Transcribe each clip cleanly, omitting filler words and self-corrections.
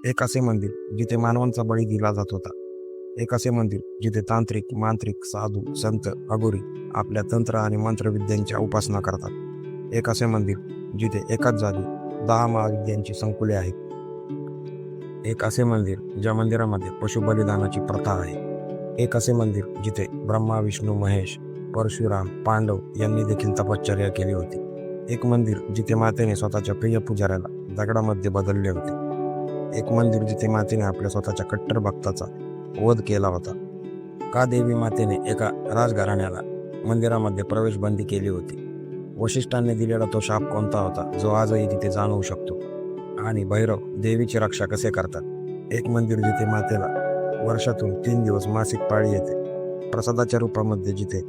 एक असे मंदिर जिथे मानवांचा बळी दिला जात होता. एक असे मंदिर जिथे तांत्रिक, मांत्रिक, साधू, संत, अघोरी आपल्या तंत्र आणि मंत्रविद्यांच्या उपासना करतात. एक असे मंदिर जिथे एकाच जागी 10 महाविद्यांची संकुले आहेत. एक असे मंदिर ज्या मंदिरामध्ये पशुबलिदानाची प्रथा आहे. एक असे मंदिर जिथे ब्रह्मा, विष्णू, महेश, परशुराम, पांडव यांनी देखील तपश्चर्या केली होती. एक मंदिर जिथे मातेने स्वतःच्या प्रिय पुजाऱ्याला दगडामध्ये बदलले होते. एक मंदिर जिथे मातेने आपल्या स्वतःच्या कट्टर भक्ताचा वध केला होता. का देवी मातेने एका राजघराण्याला मंदिरामध्ये प्रवेश बंदी केली होती? वशिष्ठांनी दिलेला तो शाप कोणता होता जो आजही तिथे जाणवू शकतो? आणि भैरव देवीची रक्षा कसे करतात? एक मंदिर जिथे मातेला वर्षातून 3 दिवस मासिक पाळी येते, प्रसादाच्या रूपामध्ये जिथे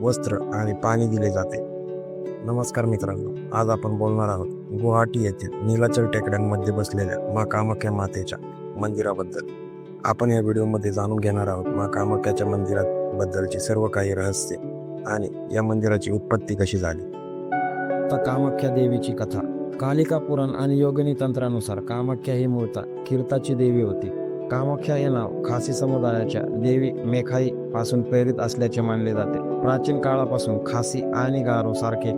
वस्त्र आणि पाणी दिले जाते. नमस्कार मित्रांनो, आज आपण बोलणार आहोत गुवाहाटी येथील नीलाचल टेकड्यांमध्ये बसलेल्या माँ कामाख्या मातेच्या मंदिराबद्दल. आपण या व्हिडिओमध्ये जाणून घेणार आहोत माँ कामाख्याच्या मंदिराबद्दलची सर्व काही रहस्य आणि या मंदिराची उत्पत्ती कशी झाली. आता कामाख्या देवीची कथा. कालिका पुराण आणि योगिनी तंत्रानुसार कामाख्या ही मूळतः कीर्ताची देवी होती. कामाख्या हे नाव खासी समुदायाच्या देवी मेखाई पासून प्रेरित असल्याचे मानले जाते. प्राचीन काळापासून खासी आणि गारो सारखे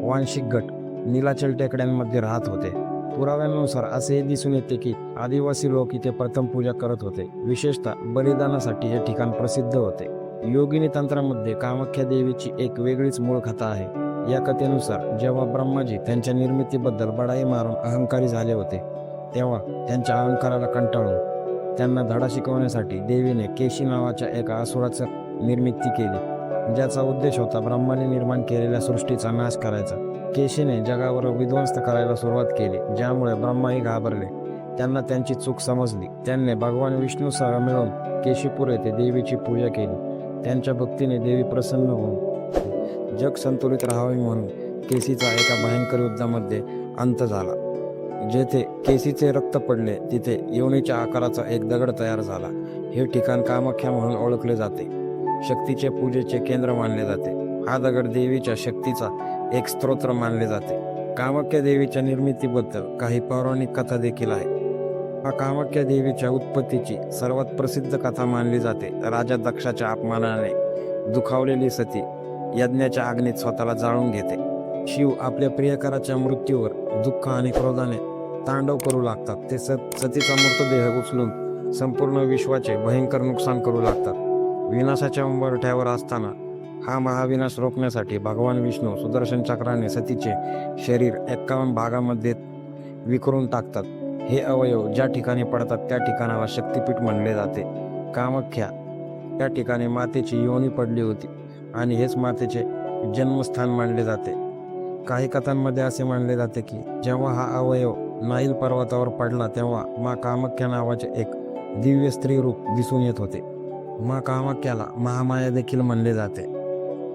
वांशिक गट नीलाचल टेकड्यांमध्ये राहत होते. पुराव्यांनुसार असेही दिसून येते की आदिवासी लोक इथे प्रथम पूजा करत होते. विशेषतः बलिदानासाठी हे ठिकाण प्रसिद्ध होते. योगिनी तंत्रामध्ये कामाख्या देवीची एक वेगळीच मूळ कथा आहे. या कथेनुसार जेव्हा ब्रह्माजी त्यांच्या निर्मितीबद्दल बडाई मारून अहंकारी झाले होते, तेव्हा त्यांच्या अहंकाराला कंटाळून त्यांना धडा शिकवण्यासाठी देवीने केशी नावाच्या एका असुराची निर्मिती केली, ज्याचा उद्देश होता ब्रह्माने निर्माण केलेल्या सृष्टीचा नाश करायचा. केशीने जगावर विध्वंस करायला सुरुवात केली, ज्यामुळे ब्रह्माही घाबरले. त्यांना त्यांची चूक समजली. त्यांनी भगवान विष्णूसह मिळून केशीपूर येथे देवीची पूजा केली. त्यांच्या भक्तीने देवी प्रसन्न होऊन जग संतुलित राहावे म्हणून केसीचा एका भयंकर युद्धामध्ये अंत झाला. जेथे केसीचे रक्त पडले तिथे योनीच्या आकाराचा एक दगड तयार झाला. हे ठिकाण कामाख्या म्हणून ओळखले जाते. शक्तीचे पूजेचे केंद्र मानले जाते. हा दगड देवीच्या शक्तीचा एक स्तोत्र मानले जाते. कामाख्या देवीच्या निर्मितीबद्दल काही पौराणिक कथा देखील आहे. हा कामाख्या देवीच्या उत्पत्तीची सर्वात प्रसिद्ध कथा मानली जाते. राजा दक्षाच्या अपमानाने दुखावलेली सती यज्ञाच्या अग्नीत स्वतःला जाळून घेते. शिव आपल्या प्रियकराच्या मृत्यूवर दुःख आणि क्रोधाने तांडव करू लागतात. ते सतीचा मृतदेह उचलून संपूर्ण विश्वाचे भयंकर नुकसान करू लागतात. विनाशाच्या उंबरठ्यावर असताना हा महाविनाश रोखण्यासाठी भगवान विष्णू सुदर्शन चक्राने सतीचे शरीर 51 भागामध्ये विखरून टाकतात. हे अवयव ज्या ठिकाणी पडतात त्या ठिकाणाला शक्तिपीठ म्हणले जाते. कामाख्या त्या ठिकाणी मातेची योनी पडली होती आणि हेच मातेचे जन्मस्थान मानले जाते. काही कथांमध्ये असे मानले जाते की जेव्हा हा अवयव नाईल पर्वतावर पडला तेव्हा माँ कामाख्या नावाचे एक दिव्य स्त्री रूप दिसून येत होते. माँ कामाख्याला महामाया देखील म्हणले जाते.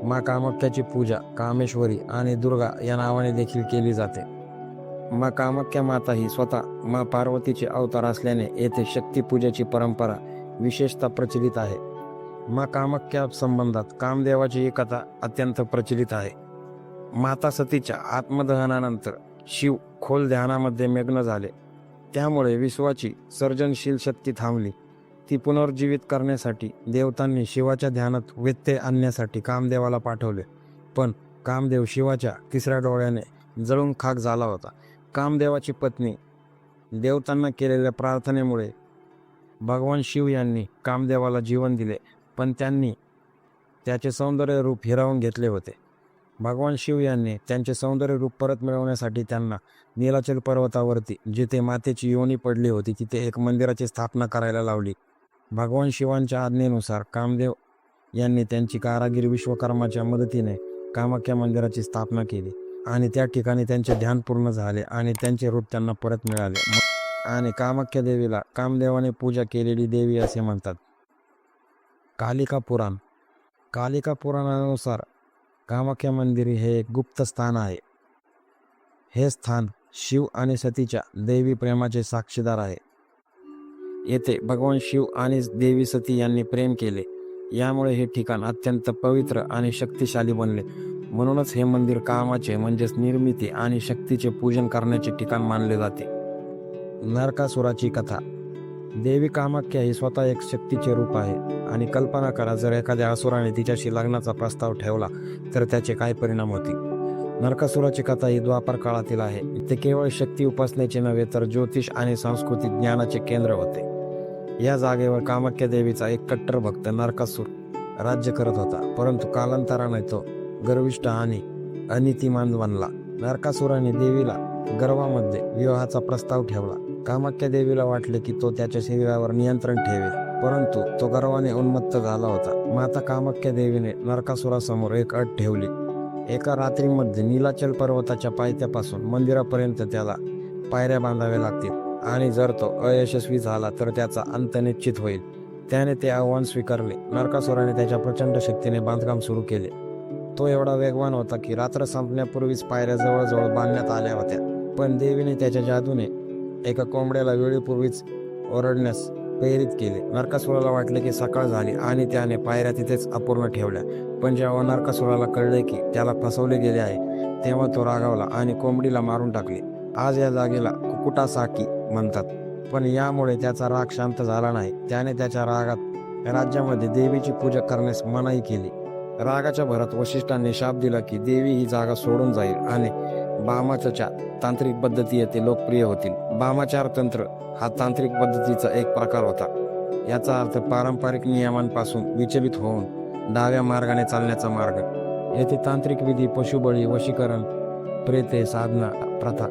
माँ कामाख्याची पूजा कामेश्वरी आणि दुर्गा या नावाने देखील केली जाते. माँ कामाख्या माता ही स्वतः माँ पार्वतीचे अवतार असल्याने येथे शक्तीपूजेची परंपरा विशेषतः प्रचलित आहे. माँ कामाख्या संबंधात कामदेवाची ही कथा अत्यंत प्रचलित आहे. माता सतीच्या आत्मदहनानंतर शिव खोल ध्यानामध्ये मग्न झाले. त्यामुळे विश्वाची सर्जनशील शक्ती थांबली. ती पुनर्जीवित करण्यासाठी देवतांनी शिवाच्या ध्यानात व्यत्यय आणण्यासाठी कामदेवाला पाठवले. पण कामदेव शिवाच्या तिसऱ्या डोळ्याने जळून खाक झाला होता. कामदेवाची पत्नी देवतांना केलेल्या प्रार्थनेमुळे भगवान शिव यांनी कामदेवाला जीवन दिले, पण त्यांनी त्याचे सौंदर्य रूप हिरावून घेतले होते. भगवान शिव यांनी त्यांचे सौंदर्य रूप परत मिळवण्यासाठी त्यांना नीलाचल पर्वतावरती जिथे मातेची योनी पडली होती तिथे एक मंदिराची स्थापना करायला लावली. भगवान शिवांच्या आज्ञेनुसार कामदेव यांनी त्यांची कारागीर विश्वकर्माच्या मदतीने कामाख्या मंदिराची स्थापना केली आणि त्या ठिकाणी त्यांचे ध्यान पूर्ण झाले आणि त्यांचे रूप त्यांना परत मिळाले. आणि कामाख्या देवीला कामदेवाने पूजा केलेली देवी असे म्हणतात. कालिका पुराण. कालिका पुराणानुसार कामाख्या मंदिर हे एक गुप्त स्थान आहे. हे स्थान शिव आणि सतीच्या दैवी प्रेमाचे साक्षीदार आहे. येथे भगवान शिव आणि देवी सती यांनी प्रेम केले, यामुळे हे ठिकाण अत्यंत पवित्र आणि शक्तिशाली बनले. म्हणूनच हे मंदिर कामाचे म्हणजेच निर्मिती आणि शक्तीचे पूजन करण्याचे ठिकाण मानले जाते. नरकासुराची कथा. देवी कामाख्या ही स्वतः एक शक्तीचे रूप आहे आणि कल्पना करा, जर एखाद्या असुराने तिच्याशी लग्नाचा प्रस्ताव ठेवला तर त्याचे काय परिणाम होतील. नरकासुराची कथा ही द्वापार काळातील आहे. ते केवळ शक्ती उपासनेचे नव्हे तर ज्योतिष आणि सांस्कृतिक ज्ञानाचे केंद्र होते. या जागेवर कामाख्या देवीचा एक कट्टर भक्त नरकासूर राज्य करत होता, परंतु कालांतराने तो गर्विष्ठ आणि अनितिमान बनला. नरकासुराने देवीला गर्वामध्ये विवाहाचा प्रस्ताव ठेवला. कामाख्या देवीला वाटले की तो त्याच्या शरीरावर नियंत्रण ठेवेल, परंतु तो गर्वाने उन्मत्त झाला होता. माता कामाख्या देवीने नरकासुरासमोर एक अट ठेवली. एका रात्रीमध्ये नीलाचल पर्वताच्या पायथ्यापासून मंदिरापर्यंत त्याला पायऱ्या बांधाव्या लागतील आणि जर तो अयशस्वी झाला तर त्याचा अंत निश्चित होईल. त्याने ते आव्हान स्वीकारले. नरकासुराने त्याच्या प्रचंड शक्तीने बांधकाम सुरू केले. तो एवढा वेगवान होता की रात्र संपण्यापूर्वीच पायऱ्या जवळजवळ बांधण्यात आल्या होत्या. पण देवीने त्याच्या जादूने एका कोंबड्याला वेळेपूर्वीच ओरडण्यास प्रेरित केले. नरकासुराला वाटले की सकाळ झाली आणि त्याने पायऱ्या तिथेच अपूर्ण ठेवल्या. पण जेव्हा नरकासुराला कळले की त्याला फसवले गेले आहे, तेव्हा तो रागावला आणि कोंबडीला मारून टाकले. आज या जागेला कुकुटासाकी म्हणतात, पण यामुळे त्याचा राग शांत झाला नाही. त्याने त्याच्या रागात राज्यामध्ये देवीची पूजा करण्यास मनाई केली. रागाच्या भरात वशिष्ठांनी शाप दिला की देवी ही जागा सोडून जाईल आणि वामाचार तांत्रिक पद्धती येथे लोकप्रिय होतील. वामाचार तंत्र हा तांत्रिक पद्धतीचा एक प्रकार होता. याचा अर्थ पारंपरिक नियमांपासून विचलित होऊन डाव्या मार्गाने चालण्याचा मार्ग. येथे तांत्रिक विधी, पशुबळी, वशीकरण, प्रेते, साधना प्रथा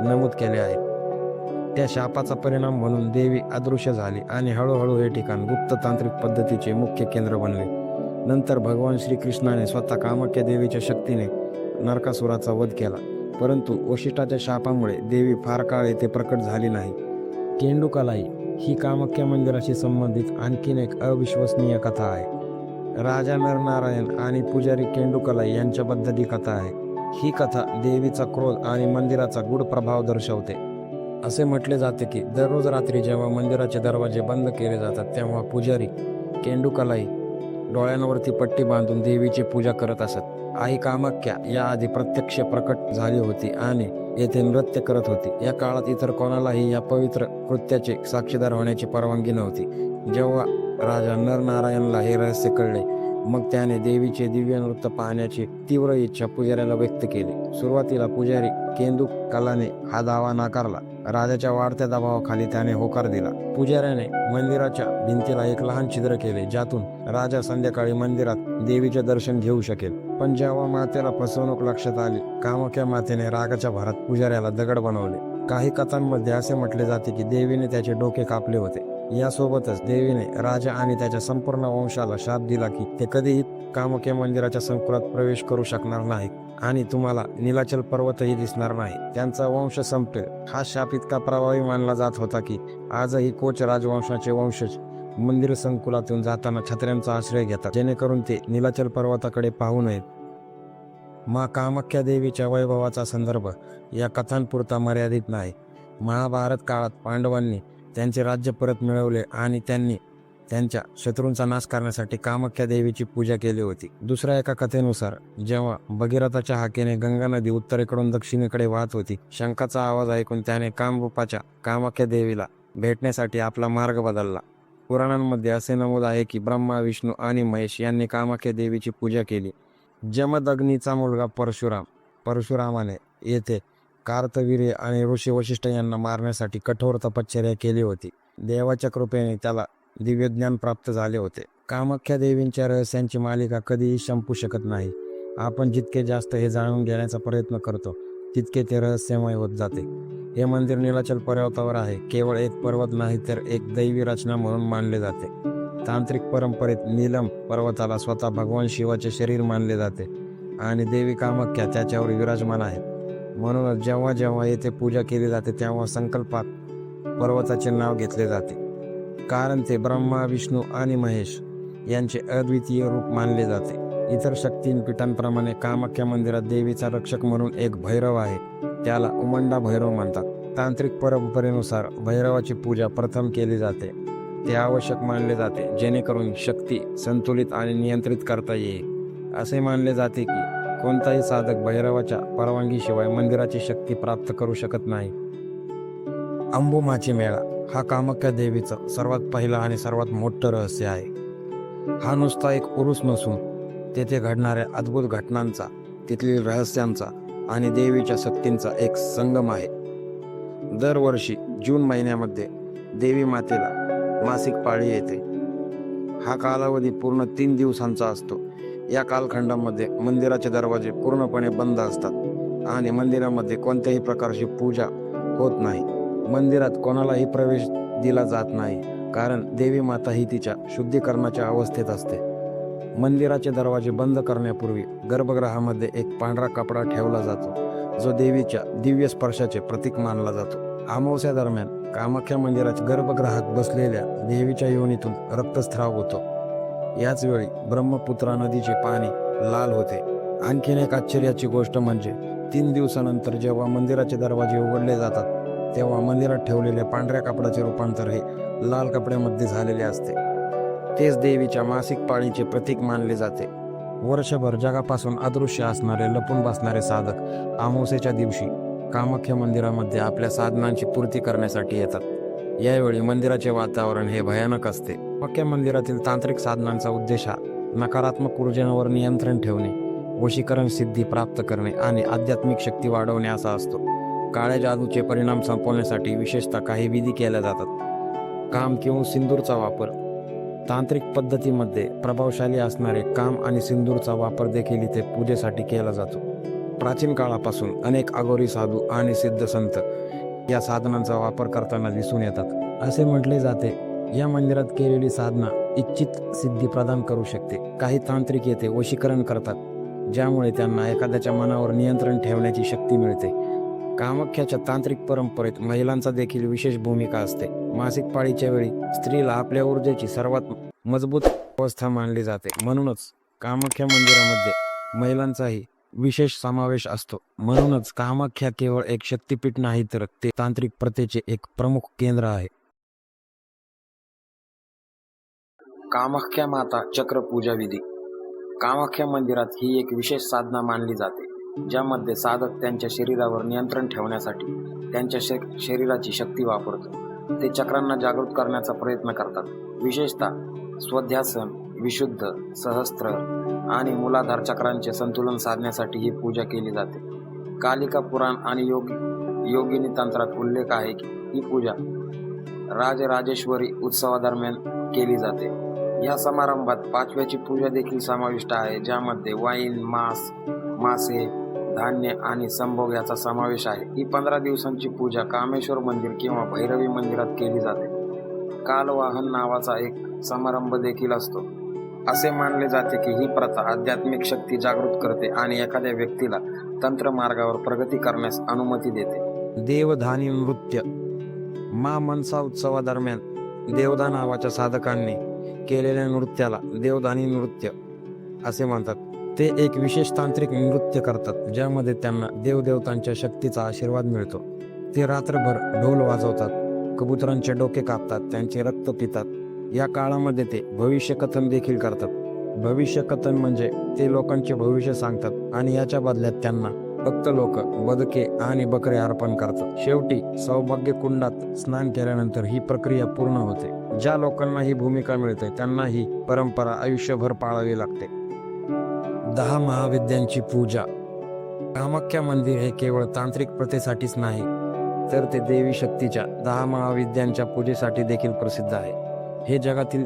नमूद केले आहेत. त्या शापाचा परिणाम म्हणून देवी अदृश्य झाली आणि हळूहळू हे ठिकाण गुप्त तांत्रिक पद्धतीचे मुख्य केंद्र बनले. नंतर भगवान श्रीकृष्णाने स्वतः कामाख्या देवीच्या शक्तीने नरकासुराचा वध केला, परंतु वशिष्ठाच्या शापामुळे देवी फार काळ येथे प्रकट झाली नाही. केंडुकलाई ही कामाख्या मंदिराशी संबंधित आणखीन एक अविश्वसनीय कथा आहे. राजा नरनारायण आणि पुजारी केंडुकलाई यांच्याबद्दल ही कथा आहे. ही कथा देवीचा क्रोध आणि मंदिराचा गूढ प्रभाव दर्शवते. असे म्हटले जाते की दररोज रात्री जेव्हा मंदिराचे दरवाजे बंद केले जातात, तेव्हा पुजारी केंडुकलाई डोळ्यांवरती पट्टी बांधून देवीची पूजा करत असत. आई कामाख्या याआधी प्रत्यक्ष प्रकट झाली होती आणि येथे नृत्य करत होती. या काळात इतर कोणालाही या पवित्र कृत्याचे साक्षीदार होण्याची परवानगी नव्हती. जेव्हा राजा नरनारायणला हे रहस्य कळले, मग त्याने देवीचे दिव्य नृत्य पाहण्याची तीव्र इच्छा पुजाऱ्याला व्यक्त केली. सुरुवातीला पुजारी केंदुकलाने हा दावा नाकारला. राजाच्या वाढत्या दबावाखाली त्याने होकार दिला. पुजाऱ्याने मंदिराच्या भिंतीला एक लहान छिद्र केले, ज्यातून राजा संध्याकाळी मंदिरात देवीचे दर्शन घेऊ शकेल. पण जेव्हा मातेला फसवणूक लक्षात आली, कामाख्या मातेने रागाच्या भरात पुजाऱ्याला दगड बनवले. काही कथांमध्ये असे म्हटले जाते की देवीने त्याचे डोके कापले होते. यासोबतच देवीने राजा आणि त्याच्या संपूर्ण वंशाला शाप दिला की ते कधीही कामाख्या मंदिराच्या संकुलात प्रवेश करू शकणार नाही आणि तुम्हाला नीलाचल पर्वतही दिसणार नाही. त्यांचा वंश संपेल. हा शाप इतका प्रभावी मानला जात होता की आजही कोच राजवंशाचे वंशज मंदिर संकुलातून जाताना छत्र्यांचा आश्रय घेतात, जेणेकरून ते नीलाचल पर्वताकडे पाहू नयेत. मा कामाख्या देवीच्या वैभवाचा संदर्भ या कथांपुरता मर्यादित नाही. महाभारत काळात पांडवांनी त्यांचे राज्य परत मिळवले आणि त्यांनी त्यांच्या शत्रूंचा नाश करण्यासाठी कामाख्या देवीची पूजा केली होती. दुसऱ्या एका कथेनुसार जेव्हा भगीरथाच्या हाकेने गंगा नदी उत्तरेकडून दक्षिणेकडे वाहत होती, शंखाचा आवाज ऐकून त्याने कामरूपाच्या कामाख्या देवीला भेटण्यासाठी आपला मार्ग बदलला. पुराणांमध्ये असे नमूद आहे की ब्रह्मा, विष्णू आणि महेश यांनी कामाख्या देवीची पूजा केली. जमदग्नीचा मुलगा परशुरामाने येथे कार्तवीर्य आणि ऋषी वशिष्ठ यांना मारण्यासाठी कठोर तपश्चर्या केली होती. देवाच्या कृपेने त्याला दिव्यज्ञान प्राप्त झाले होते. कामाख्या देवींच्या रहस्यांची मालिका कधीही संपू शकत नाही. आपण जितके जास्त हे जाणून घेण्याचा प्रयत्न करतो, तितके ते रहस्यमय होत जाते. हे मंदिर नीलाचल पर्वतावर आहे. केवळ एक पर्वत नाही तर एक दैवी रचना म्हणून मानले जाते. तांत्रिक परंपरेत नीलम पर्वताला स्वतः भगवान शिवाचे शरीर मानले जाते आणि देवी कामाख्या त्याच्यावर विराजमान आहेत. म्हणूनच जेव्हा जेव्हा येथे पूजा केली जाते, तेव्हा संकल्पात पर्वताचे नाव घेतले जाते, कारण ते ब्रह्मा, विष्णू आणि महेश यांचे अद्वितीय रूप मानले जाते. इतर शक्तिपीठांप्रमाणे कामाख्या मंदिरात देवीचा रक्षक म्हणून एक भैरव आहे. त्याला उमंडा भैरव म्हणतात. तांत्रिक परंपरेनुसार भैरवाची पूजा प्रथम केली जाते. ते आवश्यक मानले जाते जेणेकरून शक्ती संतुलित आणि नियंत्रित करता येईल. असे मानले जाते की कोणताही साधक भैरवाच्या परवानगीशिवाय मंदिराची शक्ती प्राप्त करू शकत नाही. अंबुमाची मेळा हा कामाख्या देवीचं सर्वात पहिलं आणि सर्वात मोठं रहस्य आहे. हा नुसता एक उरूस नसून तेथे घडणाऱ्या अद्भुत घटनांचा, तिथील रहस्यांचा आणि देवीच्या शक्तींचा एक संगम आहे. दरवर्षी जून महिन्यामध्ये देवी मातेला मासिक पाळी येते. हा कालावधी पूर्ण 3 दिवसांचा असतो. या कालखंडामध्ये मंदिराचे दरवाजे पूर्णपणे बंद असतात आणि मंदिरामध्ये कोणत्याही प्रकारची पूजा होत नाही. मंदिरात कोणालाही प्रवेश दिला जात नाही, कारण देवी माता ही तिच्या शुद्धीकरणाच्या अवस्थेत असते. मंदिराचे दरवाजे बंद करण्यापूर्वी गर्भगृहामध्ये एक पांढरा कपडा ठेवला जातो, जो देवीच्या दिव्य स्पर्शाचे प्रतीक मानला जातो. अमावस्या दरम्यान कामाख्या मंदिराच्या गर्भगृहात बसलेल्या देवीच्या योनीतून रक्तस्राव होतो. याच वेळी ब्रह्मपुत्रा नदीचे पाणी लाल होते. आणखीन एक आश्चर्याची गोष्ट म्हणजे 3 दिवसानंतर जेव्हा मंदिराचे दरवाजे उघडले जातात, तेव्हा मंदिरात ठेवलेल्या पांढऱ्या कपड्याचे रूपांतर हे लाल कपड्यामध्ये झालेले असते. तेच देवीच्या मासिक पाळीचे प्रतीक मानले जाते. वर्षभर जगापासून अदृश्य असणारे, लपून बसणारे साधक अमावस्येच्या दिवशी कामाख्या मंदिरामध्ये आपल्या साधनांची पूर्ती करण्यासाठी येतात. यावेळी मंदिराचे वातावरण हे भयानक असते. कामाख्या मंदिरातील तांत्रिक साधनांचा उद्देश हा नकारात्मक ऊर्जांवर नियंत्रण ठेवणे, वशीकरण सिद्धी प्राप्त करणे आणि आध्यात्मिक शक्ती वाढवणे असा असतो. काळ्या जादूचे परिणाम संपवण्यासाठी विशेषतः काही विधी केल्या जातात. काम किंवा सिंदूरचा वापर. तांत्रिक पद्धतीमध्ये प्रभावशाली असणारे काम आणि सिंदूरचा वापर देखील इथे पूजेसाठी केला जातो. प्राचीन काळापासून अनेक अघोरी साधू आणि सिद्ध संत या साधनांचा वापर करताना दिसून येतात. असे म्हटले जाते, या मंदिरात केलेली साधना इच्छित सिद्धी प्रदान करू शकते. काही तांत्रिक येथे वशीकरण करतात, ज्यामुळे त्यांना एखाद्याच्या मनावर नियंत्रण ठेवण्याची शक्ती मिळते. कामाख्याच्या तांत्रिक परंपरेत महिलांचा देखील विशेष भूमिका असते. मासिक पाळीच्या वेळी स्त्रीला आपल्या ऊर्जेची सर्वात मजबूत अवस्था मानली जाते. म्हणूनच कामाख्या मंदिरामध्ये महिलांचाही विशेष समावेश असतो. म्हणूनच कामाख्या केवळ एक शक्तिपीठ नाही, तर ते तांत्रिक प्रथेचे एक प्रमुख केंद्र आहे. कामाख्या माता चक्र पूजा विधी. कामाख्या मंदिरात ही एक विशेष साधना मानली जाते, ज्यामध्ये साधक त्यांच्या शरीरावर नियंत्रण ठेवण्यासाठी त्यांच्या शरीराची शक्ती वापरतो. ते चक्रांना जागृत करण्याचा प्रयत्न करतात. विशेषतः स्वध्यासन, विशुद्ध, सहस्त्र आणि मूलाधार चक्रांचे संतुलन साधण्यासाठी ही पूजा केली जाते. कालिका पुराण आणि योगिनी तंत्रात उल्लेख आहे की ही पूजा राजराजेश्वरी उत्सवादरम्यान केली जाते. या समारंभात 5व्याची पूजा देखील समाविष्ट आहे, ज्यामध्ये वाईन, मासे, धान्य आणि संभोग याचा समावेश आहे. ही 15 दिवसांची पूजा कामेश्वर मंदिर किंवा भैरवी मंदिरात केली जाते. कालवाहन नावाचा एक समारंभ देखील असतो. असे मानले जाते की ही प्रथा आध्यात्मिक शक्ती जागृत करते आणि एखाद्या व्यक्तीला तंत्र मार्गावर प्रगती करण्यास अनुमती देते. देवधानी नृत्य. मनसा उत्सवादरम्यान देवदा नावाच्या साधकांनी केलेल्या नृत्याला देवधानी नृत्य असे म्हणतात. ते एक विशेष तांत्रिक नृत्य करतात, ज्यामध्ये त्यांना देवदेवतांच्या शक्तीचा आशीर्वाद मिळतो. ते रात्रभर ढोल वाजवतात, कबुतरांचे डोके कापतात, त्यांचे रक्त पितात. या काळामध्ये ते भविष्यकथन देखील करतात. भविष्यकथन म्हणजे ते लोकांचे भविष्य सांगतात आणि याच्या बदल्यात त्यांना भक्त लोक बदके आणि बकरे अर्पण करतात. शेवटी सौभाग्य कुंडात स्नान केल्यानंतर ही प्रक्रिया पूर्ण होते. ज्या लोकांना ही भूमिका मिळते त्यांना ही परंपरा आयुष्यभर पाळावी लागते. 10 महाविद्यांची पूजा. कामाख्या मंदिर हे केवळ तांत्रिक प्रथेसाठीच नाही, तर ते देवी शक्तीच्या 10 महाविद्यांच्या पूजेसाठी देखील प्रसिद्ध आहे. हे जगातील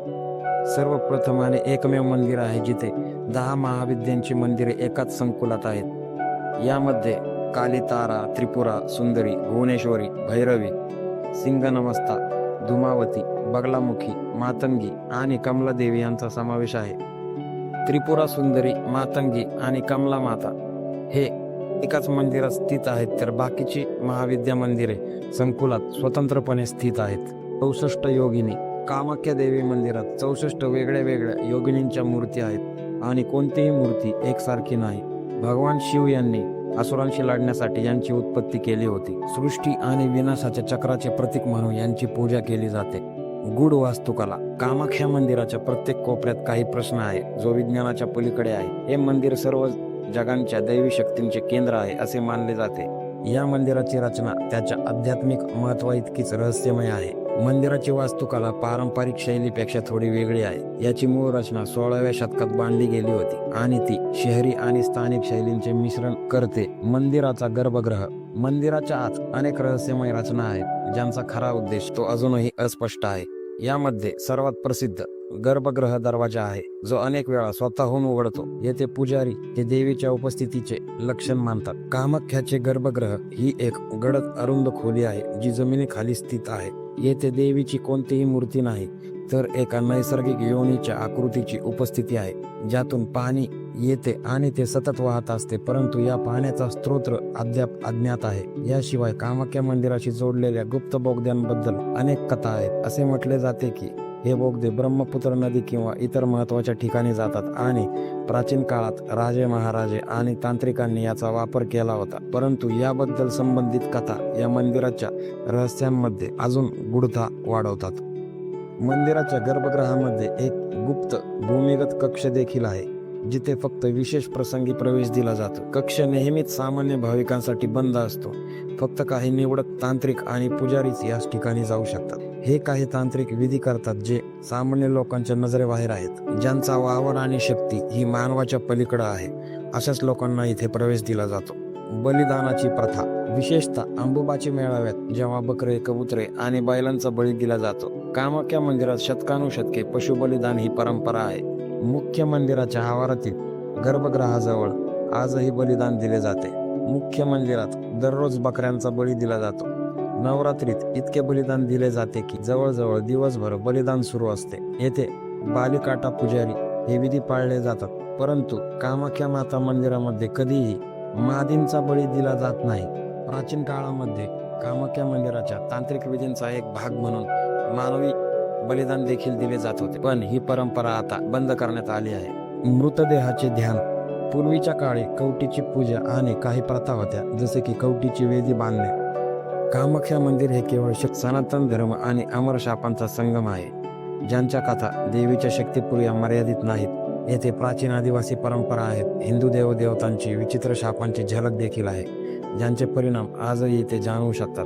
सर्वप्रथम आणि एकमेव मंदिर आहे जिथे 10 महाविद्यांची मंदिरे एकाच संकुलात आहेत. यामध्ये कालितारा, त्रिपुरा सुंदरी, भुवनेश्वरी, भैरवी, सिंगनमस्ता, धुमावती, बगलामुखी, मातंगी आणि कमलादेवी यांचा समावेश आहे. त्रिपुरा सुंदरी, मातंगी आणि कमला माता हे एकाच मंदिरात स्थित आहेत, तर बाकीची महाविद्या मंदिरे संकुलात स्वतंत्रपणे स्थित आहेत. 64 योगिनी. कामाख्या देवी मंदिरात 64 वेगळ्या वेगळ्या योगिनींच्या मूर्ती आहेत आणि कोणतीही मूर्ती एकसारखी नाही. भगवान शिव यांनी असुरांशी लढण्यासाठी यांची उत्पत्ती केली होती. सृष्टी आणि विनाशाच्या चक्राचे प्रतीक म्हणून यांची पूजा केली जाते. गूढ वास्तुकला. कामाख्या मंदिराच्या प्रत्येक कोपऱ्यात काही प्रश्न आहे, जो विज्ञानाच्या पलीकडे आहे. हे मंदिर सर्व जगांच्या दैवी शक्तींचे केंद्र आहे असे मानले जाते. या मंदिराची रचना त्याच्या आध्यात्मिक महत्त्वा इतकीच रहस्यमय आहे. मंदिराची वास्तुकला पारंपरिक शैलीपेक्षा थोडी वेगळी आहे. याची मूळ रचना 16व्या शतकात बांधली गेली होती आणि ती शहरी आणि स्थानिक शैलींचे मिश्रण करते. मंदिराचा गर्भगृह. मंदिराच्या आत अनेक रहस्यमय रचना आहेत ज्यांचा खरा उद्देश तो अजूनही अस्पष्ट आहे. यामध्ये सर्वात प्रसिद्ध गर्भगृह दरवाजा आहे, जो अनेक वेळा स्वतःहून उघडतो. येथे पुजारी हे देवीच्या उपस्थितीचे लक्षण मानतात. कामाख्याचे गर्भगृह ही एक गडद अरुंद खोली आहे जी जमिनीखाली स्थित आहे. येथे देवीची कोणतीही मूर्ती नाही, तर एका नैसर्गिक योनीच्या आकृतीची उपस्थिती आहे, ज्यातून पाणी येते आणि ते सतत वाहत असते, परंतु या पाण्याचा स्रोत अद्याप अज्ञात आहे. याशिवाय कामाख्या मंदिराशी जोडलेल्या गुप्त बोगद्यांबद्दल अनेक कथा आहेत. असे म्हटले जाते की हे बोगदे ब्रह्मपुत्र नदी किंवा इतर महत्त्वाच्या ठिकाणी जातात आणि प्राचीन काळात राजे महाराजे आणि तांत्रिकांनी याचा वापर केला होता. परंतु याबद्दल संबंधित कथा या मंदिराच्या रहस्यांमध्ये अजून गूढता वाढवतात. मंदिराच्या गर्भगृहामध्ये एक गुप्त भूमिगत कक्ष देखील आहे, जिथे फक्त विशेष प्रसंगी प्रवेश दिला जातो. कक्ष नेहमीच सामान्य भाविकांसाठी बंद असतो. फक्त काही निवडक तांत्रिक आणि पुजारीच याच ठिकाणी जाऊ शकतात. हे काही तांत्रिक विधी करतात जे सामान्य लोकांच्या नजरेबाहेर आहेत. ज्यांचा वावर आणि शक्ती ही मानवाच्या पलीकडे आहे, अशाच लोकांना इथे प्रवेश दिला जातो. बलिदानाची प्रथा. विशेषतः अंबुबाची मेळाव्यात जेव्हा बकरे, कबुतरे आणि बैलांचा बळी दिला जातो. कामाख्या मंदिरात शतकानुशतके पशु बलिदान ही परंपरा आहे. मुख्य मंदिराच्या आवारातील गर्भगृहाजवळ आजही बलिदान दिले जाते. मुख्य मंदिरात दररोज बकऱ्यांचा बळी दिला जातो. नवरात्रीत इतके बलिदान दिले जाते की जवळजवळ दिवसभर बलिदान सुरू असते. येथे बालिकाटा पुजारी हे विधी पाळले जातात, परंतु कामाख्या माता मंदिरामध्ये कधीही मादींचा बळी दिला जात नाही. प्राचीन काळामध्ये कामाख्या मंदिराच्या तांत्रिक विधींचा एक भाग म्हणून मानवी बलिदान देखील दिले जात होते, पण ही परंपरा आता बंद करण्यात आली आहे. मृतदेहाचे ध्यान. पूर्वीच्या काळी कवटीची पूजा आणि काही प्रथा होत्या, जसे की कवटीची वेदी बांधणे. कामाख्या मंदिर हे केवळ सनातन धर्म आणि अमर शापांचा संगम आहे, ज्यांच्या कथा देवीच्या शक्तीपुरी मर्यादित नाहीत. येथे प्राचीन आदिवासी परंपरा आहेत. हिंदू देवदेवतांची विचित्र शापांची झलक देखील आहे, ज्यांचे परिणाम आजही ते जाणवू शकतात.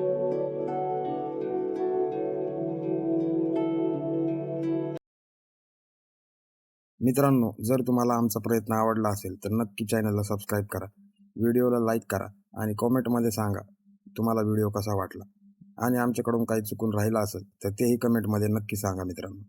मित्रांनो, जर तुम्हाला आमचा प्रयत्न आवडला असेल तर नक्की चॅनलला सबस्क्राईब करा, व्हिडिओला लाईक करा आणि कॉमेंटमध्ये सांगा तुम्हाला व्हिडिओ कसा वाटला. आणि आमच्याकडून काही चुकून राहिला असेल तर तेही कमेंटमध्ये नक्की सांगा मित्रांनो.